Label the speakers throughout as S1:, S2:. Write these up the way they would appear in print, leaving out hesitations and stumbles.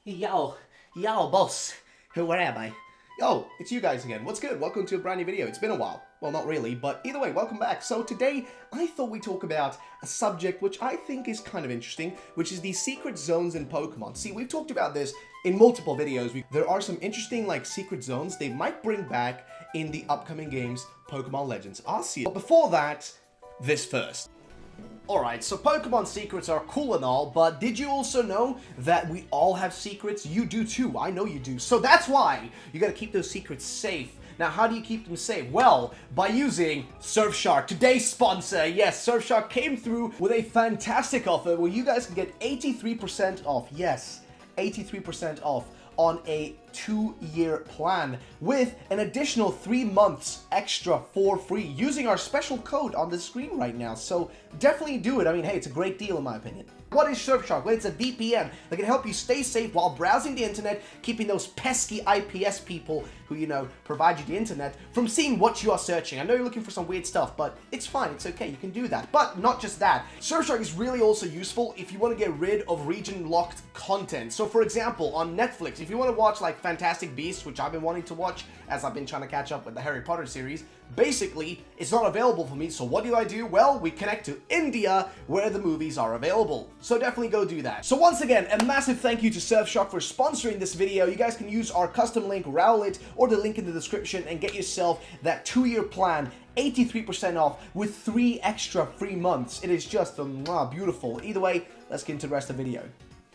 S1: Yo, yo, boss. Where am I?
S2: Yo, it's you guys again. What's good? Welcome to a brand new video. It's been a while. Well, not really, but either way, welcome back. So today, I thought we'd talk about a subject which I think is kind of interesting, which is the secret zones in Pokemon. See, we've talked about this in multiple videos. There are some interesting, secret zones they might bring back in the upcoming games, Pokemon Legends Arceus. But before that, this first. Alright, so Pokemon secrets are cool and all, but did you also know that we all have secrets? You do too, I know you do. So that's why you gotta keep those secrets safe. Now, how do you keep them safe? Well, by using Surfshark, today's sponsor. Yes, Surfshark came through with a fantastic offer where you guys can get 83% off. Yes, 83% off on a 2-year plan with an additional 3 months extra for free using our special code on the screen right now. So definitely do it. I mean, hey, it's a great deal in my opinion. What is Surfshark? Well, it's a VPN that can help you stay safe while browsing the internet, keeping those pesky IPS people who, provide you the internet from seeing what you are searching. I know you're looking for some weird stuff, but it's fine, it's okay, you can do that. But not just that. Surfshark is really also useful if you want to get rid of region-locked content. So for example, on Netflix, if you want to watch Fantastic Beasts, which I've been wanting to watch as I've been trying to catch up with the Harry Potter series, basically, it's not available for me, so what do? Well, we connect to India, where the movies are available. So definitely go do that. So once again, a massive thank you to Surfshark for sponsoring this video. You guys can use our custom link, Rowlet, or the link in the description, and get yourself that 2-year plan, 83% off, with 3 extra free months. It is just beautiful. Either way, let's get into the rest of the video.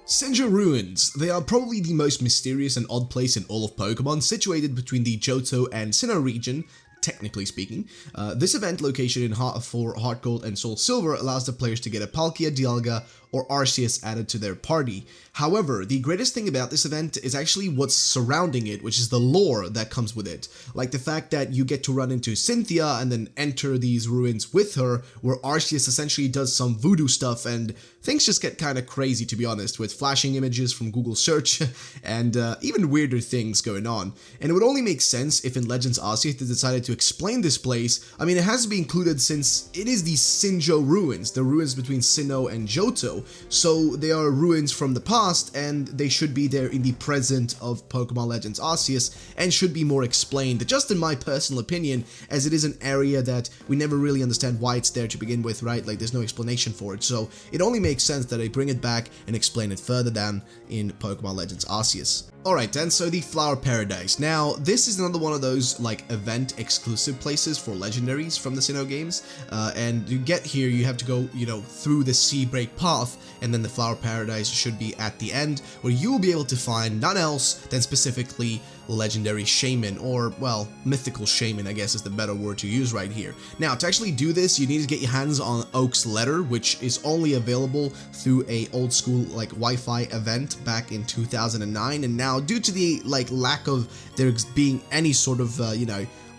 S3: Sinnoh Ruins. They are probably the most mysterious and odd place in all of Pokemon, situated between the Johto and Sinnoh region, technically speaking. This event, located in Heart of 4, Heart Gold, and Soul Silver, allows the players to get a Palkia, Dialga, or Arceus added to their party. However, the greatest thing about this event is actually what's surrounding it, which is the lore that comes with it. Like the fact that you get to run into Cynthia and then enter these ruins with her, where Arceus essentially does some voodoo stuff, and things just get kind of crazy, to be honest, with flashing images from Google search and even weirder things going on. And it would only make sense if in Legends Arceus they decided to explain this place. I mean, it has to be included since it is the Sinnoh Ruins, the ruins between Sinnoh and Johto. So they are ruins from the past, and they should be there in the present of Pokemon Legends Arceus, and should be more explained, just in my personal opinion, as it is an area that we never really understand why it's there to begin with, right? Like, there's no explanation for it, so it only makes sense that they bring it back and explain it further down in Pokemon Legends Arceus. Alright then, so the Flower Paradise. Now, this is another one of those, event exclusive places for legendaries from the Sinnoh games, and to get here, you have to go, through the Sea Break path, and then the Flower Paradise should be at the end, where you will be able to find none else than specifically legendary shaman, or, well, mythical shaman, I guess is the better word to use right here. Now, to actually do this, you need to get your hands on Oak's Letter, which is only available through a old school, Wi-Fi event back in 2009, and now, due to the, lack of there being any sort of,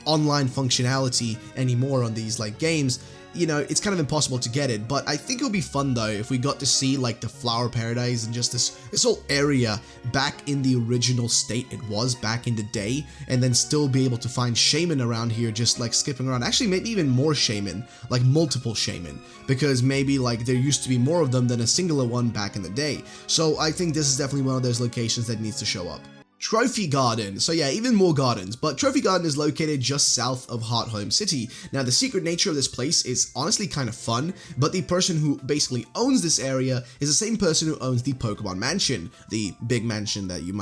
S3: online functionality anymore on these, games, it's kind of impossible to get it. But I think it would be fun though if we got to see the Flower Paradise and just this whole area back in the original state it was back in the day, and then still be able to find shaman around here just skipping around. Actually, maybe even more shaman, multiple shaman, because maybe there used to be more of them than a singular one back in the day. So I think this is definitely one of those locations that needs to show up. Trophy Garden. So yeah, even more gardens, but Trophy Garden is located just south of Hearthome City. Now, the secret nature of this place is honestly kind of fun, but the person who basically owns this area is the same person who owns the Pokemon Mansion, the big mansion that you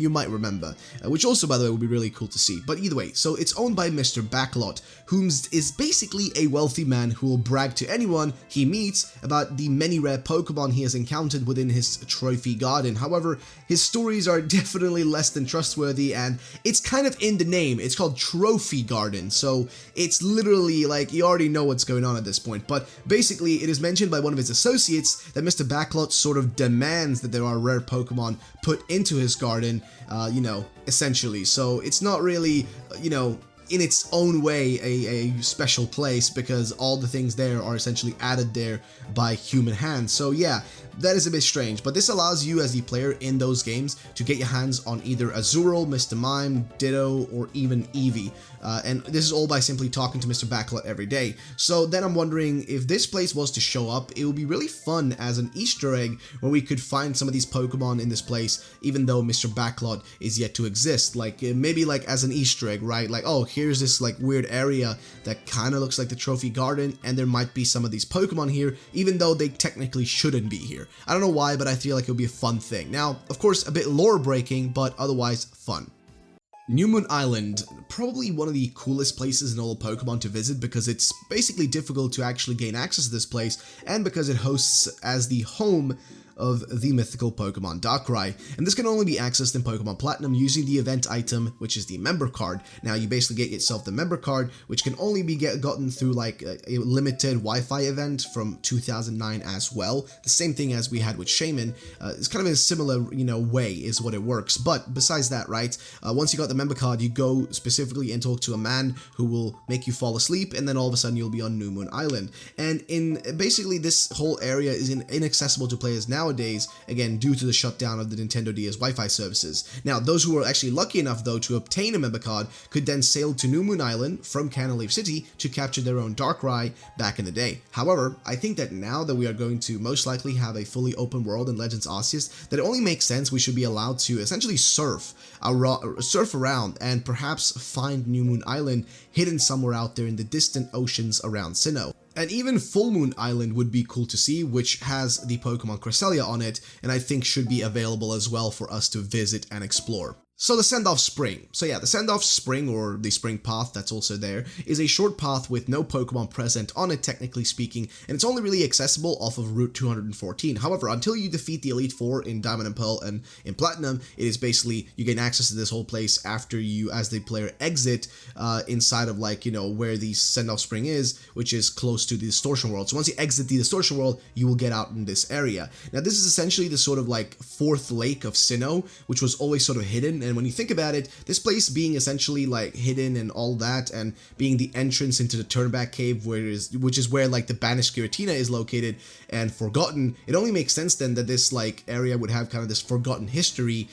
S3: might remember, which also, by the way, would be really cool to see. But either way, so it's owned by Mr. Backlot, who is basically a wealthy man who will brag to anyone he meets about the many rare Pokemon he has encountered within his Trophy Garden. However, his stories are definitely less than trustworthy, and it's kind of in the name. It's called Trophy Garden, so it's literally you already know what's going on at this point. But basically, it is mentioned by one of his associates that Mr. Backlot sort of demands that there are rare Pokemon put into his garden, essentially. So it's not really, in its own way a special place, because all the things there are essentially added there by human hands. So yeah, that is a bit strange, but this allows you as the player in those games to get your hands on either Azurill, Mr. Mime, Ditto, or even Eevee. And this is all by simply talking to Mr. Backlot every day. So then I'm wondering, if this place was to show up, it would be really fun as an Easter egg where we could find some of these Pokemon in this place, even though Mr. Backlot is yet to exist. Like, maybe like as an Easter egg, right? Like, oh, here's this like weird area that kind of looks like the Trophy Garden, and there might be some of these Pokemon here, even though they technically shouldn't be here. I don't know why, but I feel like it would be a fun thing. Now, of course, a bit lore breaking, but otherwise fun. New Moon Island, probably one of the coolest places in all of Pokemon to visit because it's basically difficult to actually gain access to this place, and because it hosts as the home of the mythical Pokemon Darkrai, and this can only be accessed in Pokemon Platinum using the event item, which is the member card. Now you basically get yourself the member card, which can only be gotten through like a limited Wi-Fi event from 2009 as well. The same thing as we had with Shaman. It's kind of in a similar, way is what it works. But besides that, right, once you got the member card, you go specifically and talk to a man who will make you fall asleep, and then all of a sudden you'll be on New Moon Island. And in basically this whole area is inaccessible to players nowadays, again, due to the shutdown of the Nintendo DS Wi-Fi services. Now, those who were actually lucky enough, though, to obtain a member card could then sail to New Moon Island from Canalave City to capture their own Darkrai back in the day. However, I think that now that we are going to most likely have a fully open world in Legends Arceus, that it only makes sense we should be allowed to essentially surf around and perhaps find New Moon Island hidden somewhere out there in the distant oceans around Sinnoh. And even Full Moon Island would be cool to see, which has the Pokemon Cresselia on it, and I think should be available as well for us to visit and explore. So the Send-Off Spring. So yeah, the Send-Off Spring, or the Spring Path that's also there, is a short path with no Pokemon present on it, technically speaking, and it's only really accessible off of Route 214. However, until you defeat the Elite Four in Diamond and Pearl and in Platinum, it is basically, you gain access to this whole place after you, as the player, exit inside of like, where the Send-Off Spring is, which is close to the Distortion World. So once you exit the Distortion World, you will get out in this area. Now this is essentially the sort of like fourth lake of Sinnoh, which was always sort of hidden. And when you think about it, this place being essentially like hidden and all that, and being the entrance into the Turnback Cave, which is where like the banished Giratina is located and forgotten, it only makes sense then that this like area would have kind of this forgotten history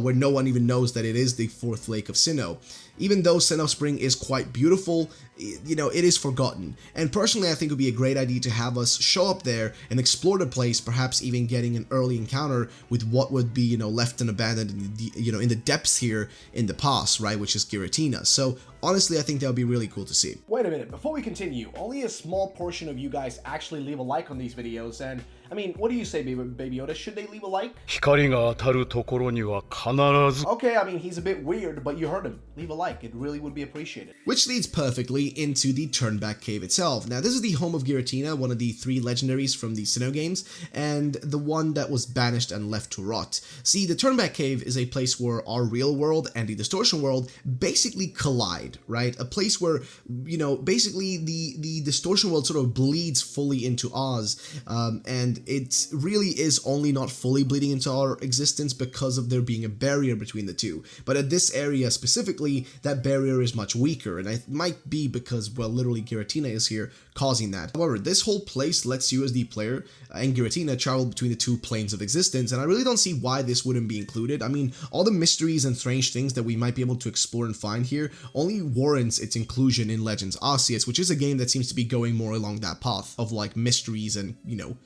S3: where no one even knows that it is the fourth lake of Sinnoh. Even though Send-Off Spring is quite beautiful, it is forgotten. And personally, I think it would be a great idea to have us show up there and explore the place, perhaps even getting an early encounter with what would be, left and abandoned in the depths here in the past, right, which is Giratina. So honestly, I think that would be really cool to see.
S2: Wait a minute, before we continue, only a small portion of you guys actually leave a like on these videos, and I mean, what do you say, Baby Yoda? Should they leave a like?
S4: 光が当たるところには必ず
S2: Okay, I mean, he's a bit weird, but you heard him. Leave a like, it really would be appreciated.
S3: Which leads perfectly into the Turnback Cave itself. Now, this is the home of Giratina, one of the 3 legendaries from the Sinnoh games, and the one that was banished and left to rot. See, the Turnback Cave is a place where our real world and the Distortion world basically collide, right? A place where, basically the Distortion world sort of bleeds fully into Oz, and it really is only not fully bleeding into our existence because of there being a barrier between the two. But at this area specifically, that barrier is much weaker, and it might be because, well, literally Giratina is here causing that. However, this whole place lets you as the player and Giratina travel between the 2 planes of existence, and I really don't see why this wouldn't be included. I mean, all the mysteries and strange things that we might be able to explore and find here only warrants its inclusion in Legends Arceus, which is a game that seems to be going more along that path of like mysteries and,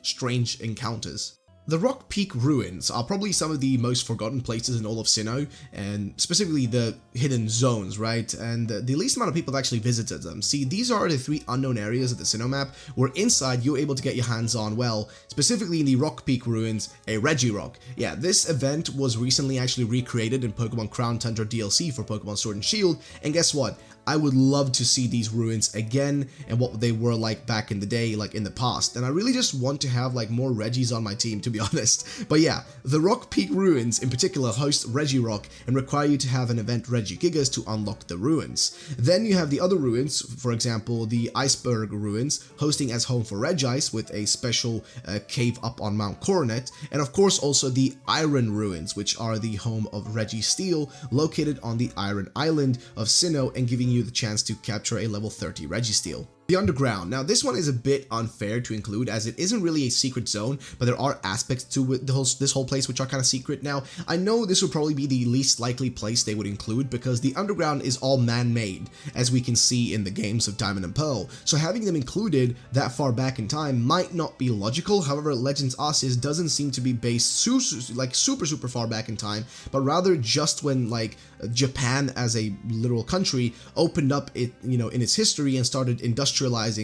S3: strange encounters. The Rock Peak Ruins are probably some of the most forgotten places in all of Sinnoh, and specifically the hidden zones, right? And the least amount of people have actually visited them. See, these are the 3 unknown areas of the Sinnoh map, where inside you're able to get your hands on, well, specifically in the Rock Peak Ruins, a Regirock. Yeah, this event was recently actually recreated in Pokemon Crown Tundra DLC for Pokemon Sword and Shield, and guess what? I would love to see these ruins again and what they were like back in the day, like in the past. And I really just want to have like more Regis on my team, to be honest. But yeah, the Rock Peak Ruins in particular host Regirock and require you to have an event Regigigas to unlock the ruins. Then you have the other ruins, for example, the Iceberg Ruins, hosting as home for Regice with a special cave up on Mount Coronet. And of course also the Iron Ruins, which are the home of Registeel, located on the Iron Island of Sinnoh and giving you the chance to capture a level 30 Registeel. The underground. Now this one is a bit unfair to include as it isn't really a secret zone, but there are aspects to it, this whole place which are kind of secret. Now I know this would probably be the least likely place they would include because the underground is all man-made, as we can see in the games of Diamond and Pearl, so having them included that far back in time might not be logical. However, Legends Arceus doesn't seem to be based super far back in time, but rather just when like Japan as a literal country opened up it, in its history and started industrializing,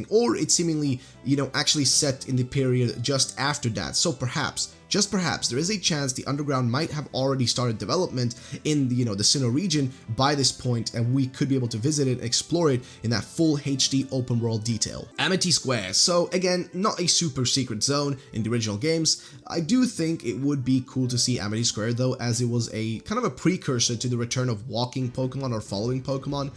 S3: or it seemingly, actually set in the period just after that. So perhaps, just perhaps, there is a chance the underground might have already started development in the Sinnoh region by this point, and we could be able to visit it and explore it in that full HD open world detail. Amity Square. So again, not a super secret zone in the original games. I do think it would be cool to see Amity Square though, as it was a kind of a precursor to the return of walking Pokemon or following Pokemon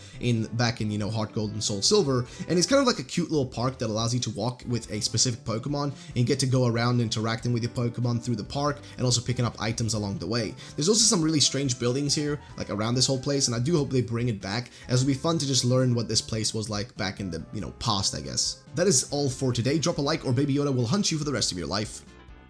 S3: back in Heart Gold and Soul Silver, and it's kind of like a cute little park that allows you to walk with a specific Pokemon and get to go around interacting with your Pokemon through the park and also picking up items along the way. There's also some really strange buildings here, like around this whole place, and I do hope they bring it back, as it would be fun to just learn what this place was like back in the, past, I guess. That is all for today. Drop a like or Baby Yoda will hunt you for the rest of your life.